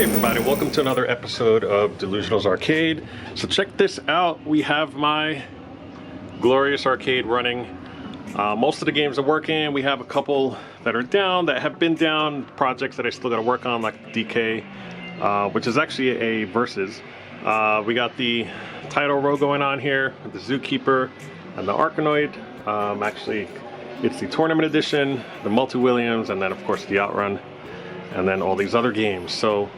everybody, welcome to another episode of Delusional's Arcade. So check this out, we have my glorious arcade running. Most of the games are working. We have a couple that are down, that have been down, projects that I still got to work on, like DK, which is actually a versus. We got the title row going on here with the Zookeeper and the Arkanoid. Actually, it's the tournament edition, the Multi-Williams, and then of course the Outrun, and then all these other games. So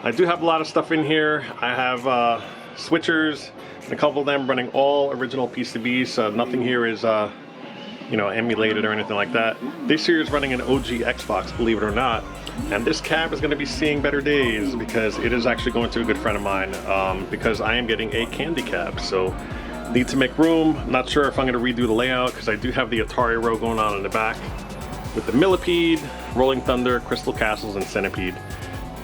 I do have a lot of stuff in here. I have switchers, and a couple of them running all original PCBs, so nothing here is you know, emulated or anything like that. This here is running an OG Xbox, believe it or not, and this cab is going to be seeing better days because it is actually going to a good friend of mine, because I am getting a candy cab, so need to make room. Not sure if I'm going to redo the layout because I do have the Atari row going on in the back with the Millipede, Rolling Thunder, Crystal Castles, and Centipede.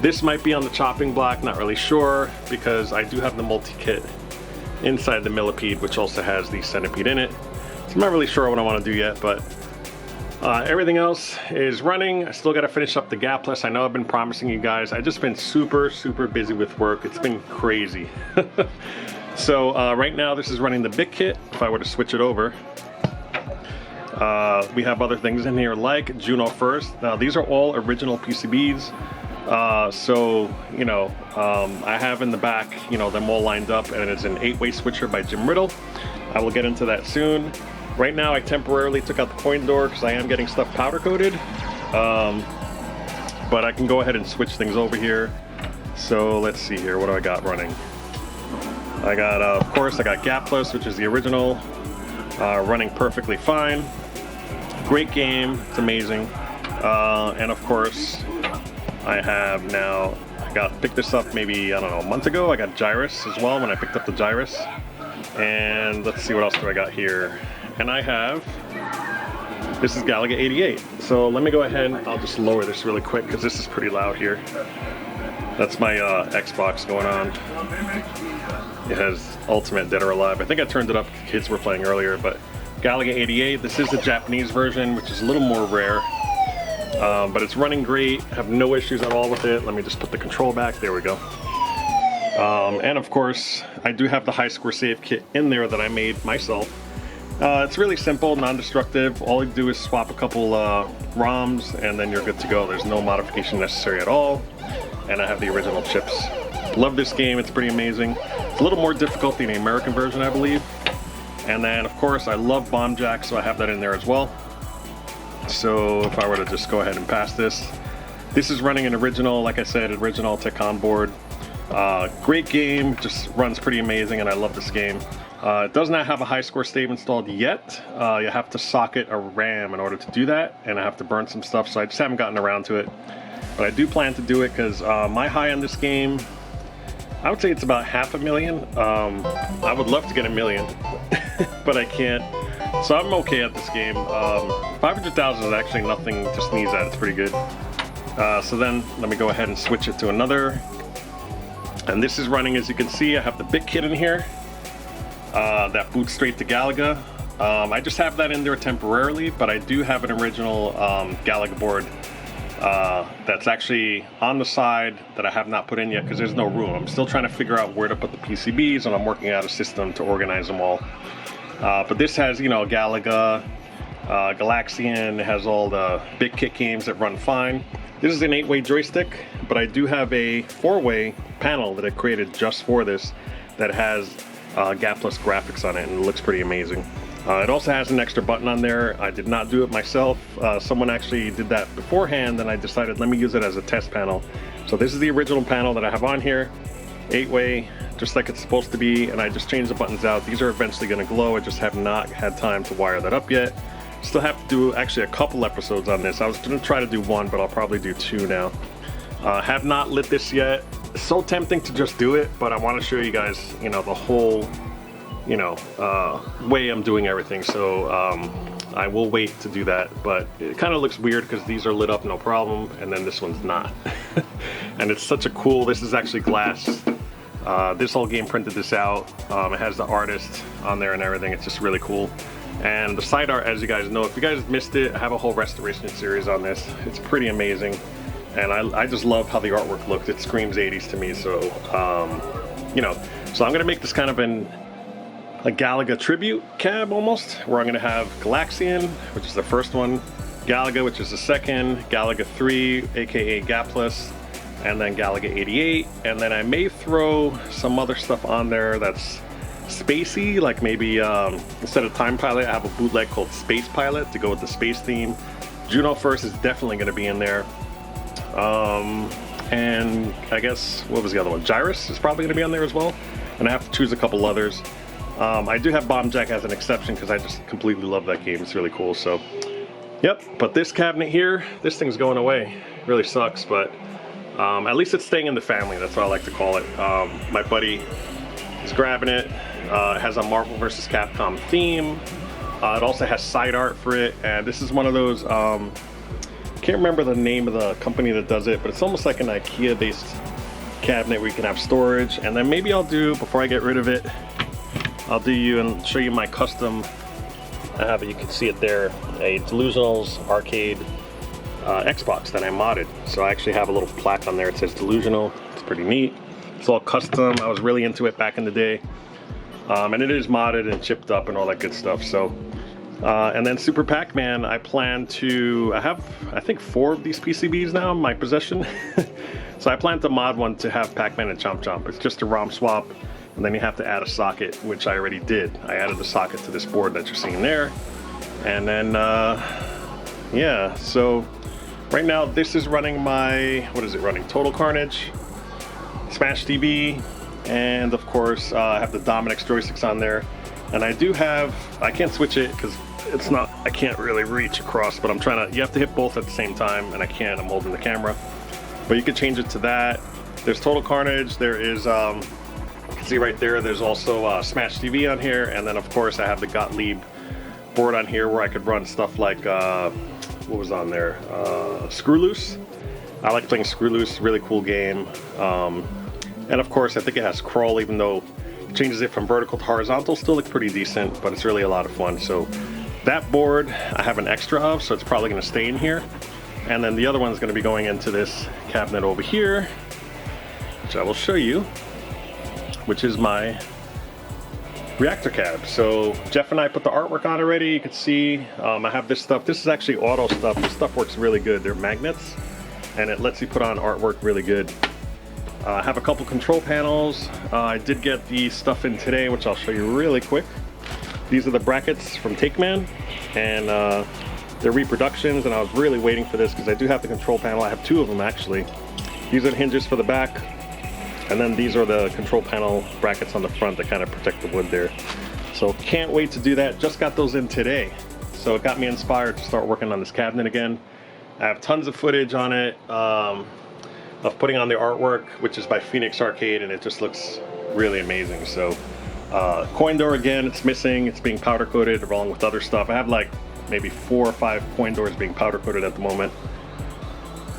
This might be on the chopping block, not really sure, because I do have the multi-kit inside the Millipede, which also has the Centipede in it. So I'm not really sure what I want to do yet, but everything else is running. I still got to finish up the Gapless. I know I've been promising you guys. I've just been super busy with work. It's been crazy. So right now this is running the big kit. If I were to switch it over, we have other things in here like Juno First. Now these are all original PCBs. So, you know, I have in the back, you know, them all lined up, and it's an 8-way switcher by Jim Riddle. I will get into that soon. Right now I temporarily took out the coin door because I am getting stuff powder coated. But I can go ahead and switch things over here. So let's see here, what do I got running? I got, of course, I got Gapless, which is the original, running perfectly fine. Great game, it's amazing. And of course, I have now, picked this up maybe, I don't know, a month ago. I got Gyrus as well when I picked up the Gyrus. And let's see, what else do I got here? And I have, this is Galaga 88. So let me go ahead and I'll just lower this really quick because this is pretty loud here. That's my Xbox going on. It has Ultimate Dead or Alive. I think I turned it up, kids were playing earlier, but Galaga 88, this is the Japanese version, which is a little more rare. But it's running great, have no issues at all with it. Let me just put the control back, there we go. And of course, I do have the high score save kit in there that I made myself. It's really simple, non-destructive. All you do is swap a couple ROMs and then you're good to go. There's no modification necessary at all. And I have the original chips. Love this game, it's pretty amazing. It's a little more difficult than the American version, I believe. And then of course, I love Bomb Jack, so I have that in there as well. So if I were to just go ahead and pass this, this is running an original, like I said, original Tech-On board. Great game, just runs pretty amazing, and I love this game. It does not have a high score save installed yet. You have to socket a RAM in order to do that, and I have to burn some stuff, so I just haven't gotten around to it. But I do plan to do it because my high on this game, I would say it's about 500,000. I would love to get 1 million, but I can't. So I'm okay at this game. 500,000 is actually nothing to sneeze at. It's pretty good. So then let me go ahead and switch it to another. And this is running, as you can see, I have the big kit in here. That boots straight to Galaga. I just have that in there temporarily, but I do have an original Galaga board that's actually on the side that I have not put in yet because there's no room. I'm still trying to figure out where to put the PCBs, and I'm working out a system to organize them all. But this has, you know, Galaga, Galaxian, it has all the big kit games that run fine. This is an 8-way joystick, but I do have a 4-way panel that I created just for this that has Gapless graphics on it, and it looks pretty amazing. It also has an extra button on there. I did not do it myself. Someone actually did that beforehand, and I decided let me use it as a test panel. So this is the original panel that I have on here, 8-way, just like it's supposed to be, and I just changed the buttons out. These are eventually going to glow. I just have not had time to wire that up yet. Still have to do actually a couple episodes on this. I was going to try to do 1, but I'll probably do 2 now. Have not lit this yet. It's so tempting to just do it, but I want to show you guys, you know, the whole, you know, way I'm doing everything. So I will wait to do that, but it kind of looks weird because these are lit up no problem, and then this one's not. And it's such a cool, this is actually glass. This whole game printed this out. It has the artist on there and everything. It's just really cool. And the side art, as you guys know, if you guys missed it, I have a whole restoration series on this. It's pretty amazing. and I just love how the artwork looked. It screams 80s to me. So you know, so I'm gonna make this kind of a Galaga tribute cab almost, where I'm gonna have Galaxian, which is the first one, Galaga, which is the second, Galaga 3, aka Gapless, and then Galaga 88, and then I may throw some other stuff on there that's spacey, like maybe instead of Time Pilot, I have a bootleg called Space Pilot to go with the space theme. Juno First is definitely going to be in there, and I guess, what was the other one? Gyrus is probably going to be on there as well, and I have to choose a couple others. I do have Bomb Jack as an exception because I just completely love that game. It's really cool. So yep, but this cabinet here, this thing's going away. It really sucks, but at least it's staying in the family. That's what I like to call it. My buddy is grabbing it. It has a Marvel vs. Capcom theme. It also has side art for it, and this is one of those, can't remember the name of the company that does it, but it's almost like an IKEA based cabinet where you can have storage. And then maybe I'll do, before I get rid of it, I'll do you and show you my custom. I have it, you can see it there, a Delusional's arcade Xbox that I modded. So I actually have a little plaque on there. It says Delusional. It's pretty neat. It's all custom. I was really into it back in the day. And it is modded and chipped up and all that good stuff. So, and then Super Pac-Man, I plan to, I have, I think 4 of these PCBs now in my possession. So I plan to mod one to have Pac-Man and Chomp Chomp. It's just a ROM swap, and then you have to add a socket, which I already did. I added the socket to this board that you're seeing there. And then, yeah, so right now this is running my, what is it running? Total Carnage, Smash TV, and of course I have the Dominic's joysticks on there. And I do have, I can't switch it because it's not, I can't really reach across, but I'm trying to, you have to hit both at the same time, and I can't, I'm holding the camera. But you can change it to that. There's Total Carnage, there is, you can see right there, there's also Smash TV on here, and then of course I have the Gottlieb board on here where I could run stuff like, what was on there? Screw Loose. I like playing Screw Loose, really cool game. And of course I think it has Crawl, even though it changes it from vertical to horizontal, still looks pretty decent, but it's really a lot of fun. So that board I have an extra of, so it's probably going to stay in here. And then the other one's going to be going into this cabinet over here, which I will show you, which is my reactor cab. So Jeff and I put the artwork on already. You can see I have this stuff. This is actually auto stuff. This stuff works really good. They're magnets, and it lets you put on artwork really good. I have a couple control panels. I did get the stuff in today, which I'll show you really quick. These are the brackets from Takeman, and they're reproductions, and I was really waiting for this because I do have the control panel. I have 2 of them actually. These are the hinges for the back, and then these are the control panel brackets on the front that kind of protect the wood there. So can't wait to do that. Just got those in today. So it got me inspired to start working on this cabinet again. I have tons of footage on it of putting on the artwork, which is by Phoenix Arcade, and it just looks really amazing. So coin door again, it's missing. It's being powder coated along with other stuff. I have like maybe 4 or 5 coin doors being powder coated at the moment.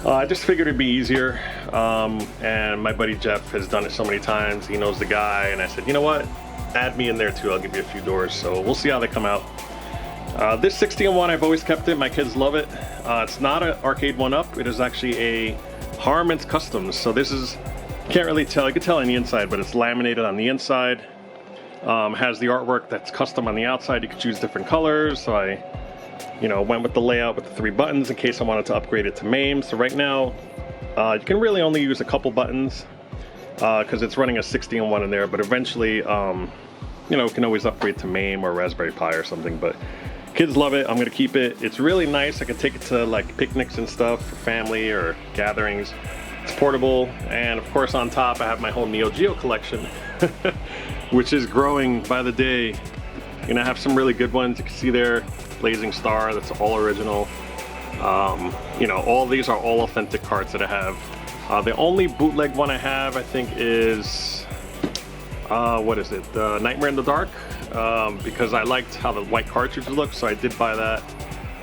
I just figured it'd be easier, and my buddy Jeff has done it so many times. He knows the guy, and I said, you know what, add me in there too. I'll give you a few doors. So we'll see how they come out. This 60-in-1, I've always kept it. My kids love it. It's not an arcade 1-up. It is actually a Harman's Customs. So this is, can't really tell. You can tell on the inside, but it's laminated on the inside. Has the artwork that's custom on the outside. You can choose different colors. So I, you know, went with the layout with the 3 buttons in case I wanted to upgrade it to MAME. So right now, you can really only use a couple buttons because it's running a 60-in-1 in there. But eventually, you know, we can always upgrade to MAME or Raspberry Pi or something. But kids love it. I'm gonna keep it. It's really nice. I can take it to like picnics and stuff for family or gatherings. It's portable, and of course on top I have my whole Neo Geo collection, which is growing by the day. You know, I have some really good ones. You can see there, Blazing Star, that's all original. You know, all these are all authentic cards that I have. The only bootleg one I have, I think, is what is it? Nightmare in the Dark, because I liked how the white cartridge looked, so I did buy that.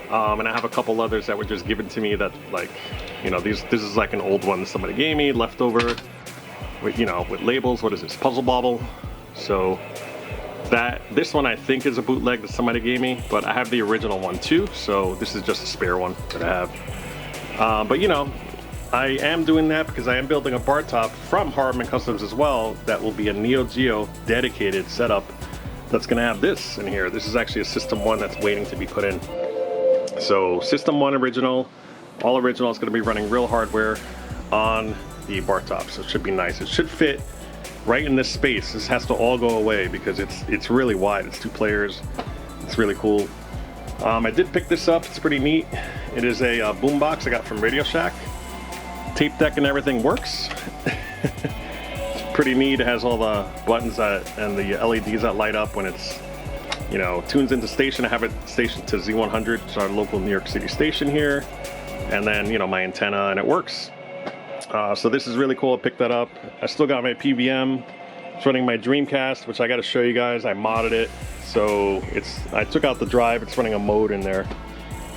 And I have a couple others that were just given to me that, like, you know, this is like an old one somebody gave me, leftover, with, you know, with labels. What is this? Puzzle Bobble. So this one I think is a bootleg that somebody gave me, but I have the original one too, so this is just a spare one that I have. But you know, I am doing that because I am building a bar top from Hardeman Customs as well that will be a Neo Geo dedicated setup that's going to have this in here. This is actually a System 1 that's waiting to be put in. So System 1 original, all original. Is going to be running real hardware on the bar top, so it should be nice. It should fit right in this space. This has to all go away because it's really wide. It's 2 players. It's really cool. I did pick this up. It's pretty neat. It is a boombox I got from Radio Shack. Tape deck and everything works. It's pretty neat. It has all the buttons and the LEDs that light up when it's, you know, tunes into station. I have it stationed to Z100, it's our local New York City station here. And then, you know, my antenna, and it works. So this is really cool. I picked that up. I still got my PVM. It's running my Dreamcast, which I got to show you guys. I modded it. So I took out the drive. It's running a mode in there.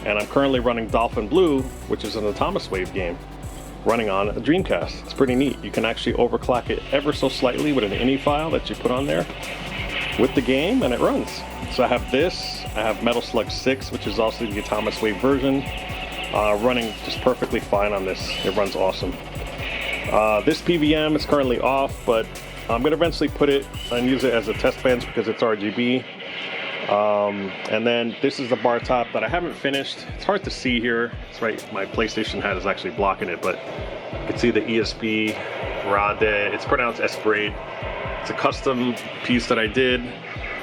And I'm currently running Dolphin Blue, which is an Atomic Wave game, running on a Dreamcast. It's pretty neat. You can actually overclock it ever so slightly with an INI file that you put on there with the game, and it runs. So I have this. I have Metal Slug 6, which is also the Atomic Wave version, running just perfectly fine on this. It runs awesome. This PVM is currently off, but I'm going to eventually put it and use it as a test bench because it's RGB. And then this is the bar top that I haven't finished. It's hard to see here. It's right, my PlayStation hat is actually blocking it, but you can see the ESP rod there. It's pronounced Esperade. It's a custom piece that I did,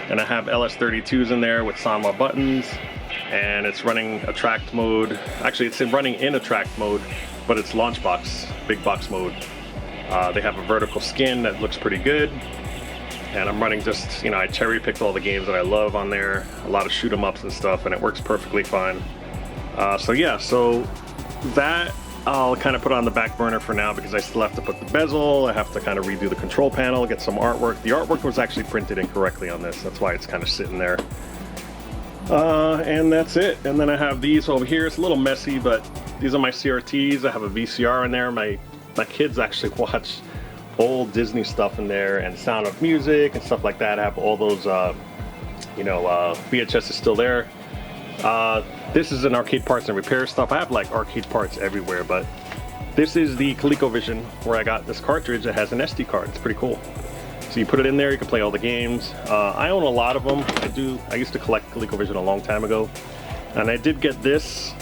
and I have LS32s in there with Sanwa buttons, and it's running attract mode. Actually, it's running in attract mode, but it's launch box, big box mode. They have a vertical skin that looks pretty good. And I'm running just, you know, I cherry picked all the games that I love on there, a lot of shoot 'em ups and stuff, and it works perfectly fine. So yeah, so that I'll kind of put on the back burner for now because I still have to put the bezel, I have to kind of redo the control panel, get some artwork. The artwork was actually printed incorrectly on this, that's why it's kind of sitting there. And that's it. And then I have these over here. It's a little messy, but these are my CRTs. I have a VCR in there. My kids actually watch old Disney stuff in there, and Sound of Music and stuff like that. I have all those, VHS is still there. This is an arcade parts and repair stuff. I have like arcade parts everywhere, but this is the ColecoVision where I got this cartridge that has an SD card. It's pretty cool. So you put it in there, you can play all the games. I own a lot of them. I used to collect ColecoVision a long time ago, and I did get this.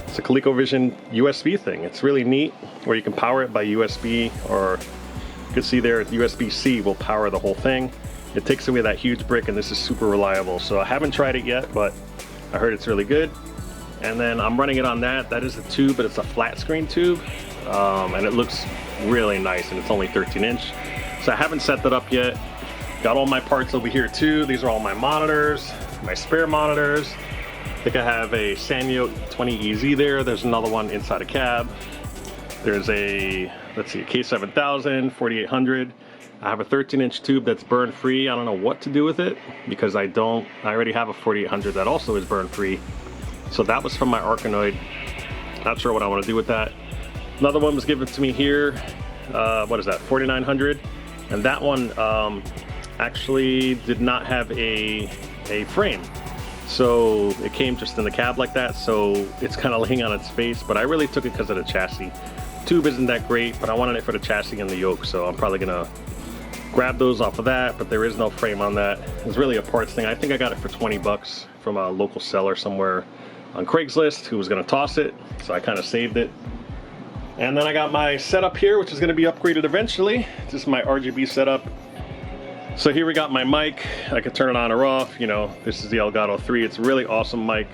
It's a ColecoVision USB thing. It's really neat, where you can power it by USB, or you can see there USB-C will power the whole thing. It takes away that huge brick, and this is super reliable. So I haven't tried it yet, but I heard it's really good. And then I'm running it on that. That is the tube, but it's a flat screen tube, and it looks really nice, and it's only 13-inch. So I haven't set that up yet. Got all my parts over here too. These are all my monitors, my spare monitors. I think I have a Sanyo 20EZ there. There's another one inside a cab. There's a, let's see, a K7000, 4800. I have a 13-inch tube that's burn free. I don't know what to do with it because I already have a 4800 that also is burn free. So that was from my Arkanoid. Not sure what I want to do with that. Another one was given to me here. What is that, 4900? And that one actually did not have a frame. So it came just in the cab like that, so it's kind of laying on its face, but I really took it because of the chassis. Tube isn't that great, but I wanted it for the chassis and the yoke, so I'm probably gonna grab those off of that, but there is no frame on that. It's really a parts thing. I think I got it for 20 bucks from a local seller somewhere on Craigslist who was gonna toss it, so I kind of saved it. And then I got my setup here, which is gonna be upgraded eventually. This is my RGB setup. So here we got my mic. I can turn it on or off. You know, this is the Elgato 3. It's a really awesome mic.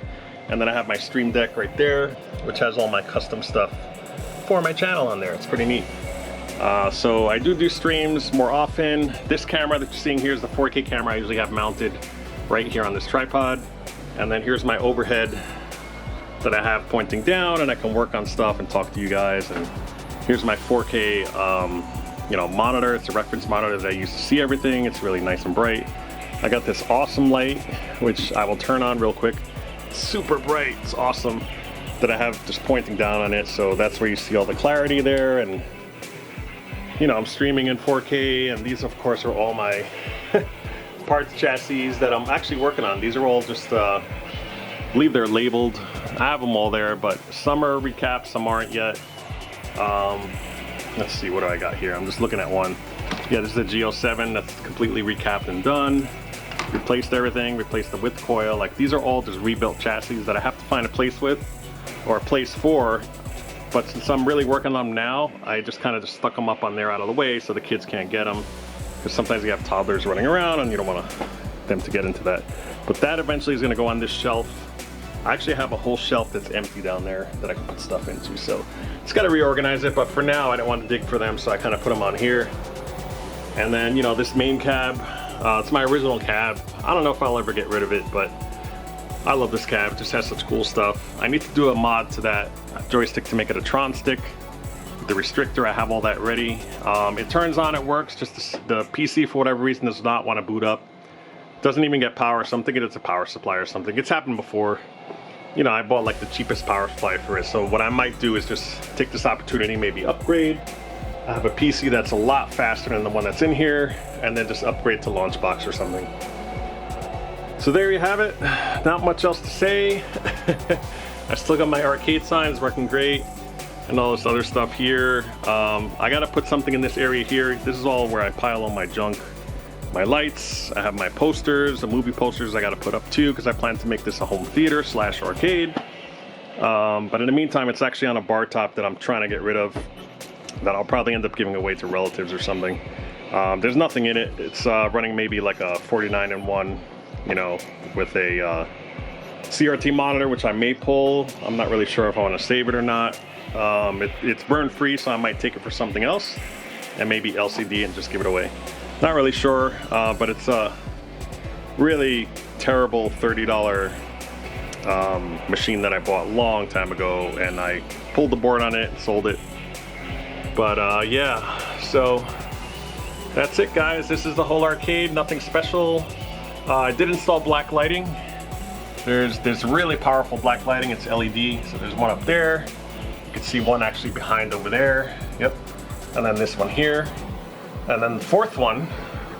And then I have my Stream Deck right there, which has all my custom stuff for my channel on there. It's pretty neat. So I do streams more often. This camera that you're seeing here is the 4K camera I usually have mounted right here on this tripod. And then here's my overhead that I have pointing down, and I can work on stuff and talk to you guys. And here's my 4K monitor. It's a reference monitor that I use to see everything. It's really nice and bright. I got this awesome light, which I will turn on real quick. It's super bright. It's awesome, that I have just pointing down on it. So that's where you see all the clarity there. And you know, I'm streaming in 4K, and these of course are all my parts chassis that I'm actually working on. These are all just I believe they're labeled. I have them all there, but some are recaps, some aren't yet. Let's see, what do I got here? I'm just looking at one. Yeah, this is a GO7 that's completely recapped and done. Replaced everything, replaced the width coil. Like, these are all just rebuilt chassis that I have to find a place with, or a place for. But since I'm really working on them now, I just kind of just stuck them up on there out of the way so the kids can't get them. Because sometimes you have toddlers running around and you don't want them to get into that. But that eventually is going to go on this shelf. I actually have a whole shelf that's empty down there that I can put stuff into. So it's got to reorganize it. But for now, I don't want to dig for them, so I kind of put them on here. And then, you know, this main cab, it's my original cab. I don't know if I'll ever get rid of it, but I love this cab. It just has such cool stuff. I need to do a mod to that joystick to make it a Tron stick. The restrictor, I have all that ready. It turns on, it works, just the PC for whatever reason does not want to boot up. Doesn't even get power, so I'm thinking it's a power supply or something. It's happened before. You know, I bought like the cheapest power supply for it, so what I might do is just take this opportunity, maybe upgrade. I have a PC that's a lot faster than the one that's in here, and then just upgrade to Launchbox or something. So there you have it. Not much else to say. I still got my arcade signs working great, and all this other stuff here. I gotta put something in this area here. This is all where I pile all my junk. My lights, I have my posters, the movie posters I gotta put up too, because I plan to make this a home theater / arcade. But in the meantime, it's actually on a bar top that I'm trying to get rid of, that I'll probably end up giving away to relatives or something. There's nothing in it. It's running maybe like a 49-in-1, you know, with a CRT monitor, which I may pull. I'm not really sure if I want to save it or not. It's burn free, so I might take it for something else, and maybe LCD and just give it away. Not really sure, but it's a really terrible $30 machine that I bought a long time ago, and I pulled the board on it and sold it. But yeah, so that's it, guys. This is the whole arcade, nothing special. I did install black lighting. There's really powerful black lighting. It's LED, so there's one up there. You can see one actually behind over there. Yep. And then this one here. And then the fourth one,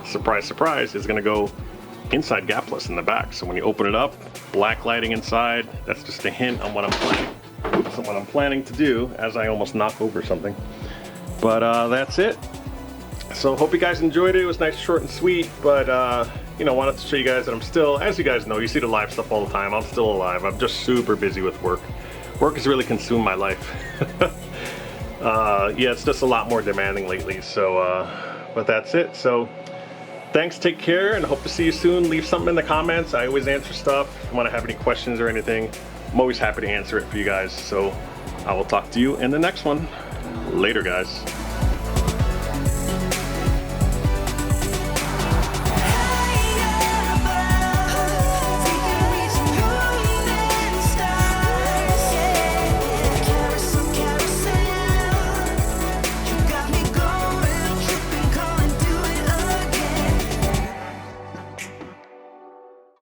surprise, surprise, is gonna go inside gapless in the back. So when you open it up, black lighting inside. That's just a hint on what I'm planning to do, as I almost knock over something. But that's it. So hope you guys enjoyed it. It was nice, short and sweet, but you know, wanted to show you guys that I'm still, as you guys know, you see the live stuff all the time. I'm still alive. I'm just super busy with work. Work has really consumed my life. Yeah, it's just a lot more demanding lately. So, but that's it. So thanks, take care, and hope to see you soon. Leave something in the comments. I always answer stuff. If you want to have any questions or anything, I'm always happy to answer it for you guys. So I will talk to you in the next one. Later, guys.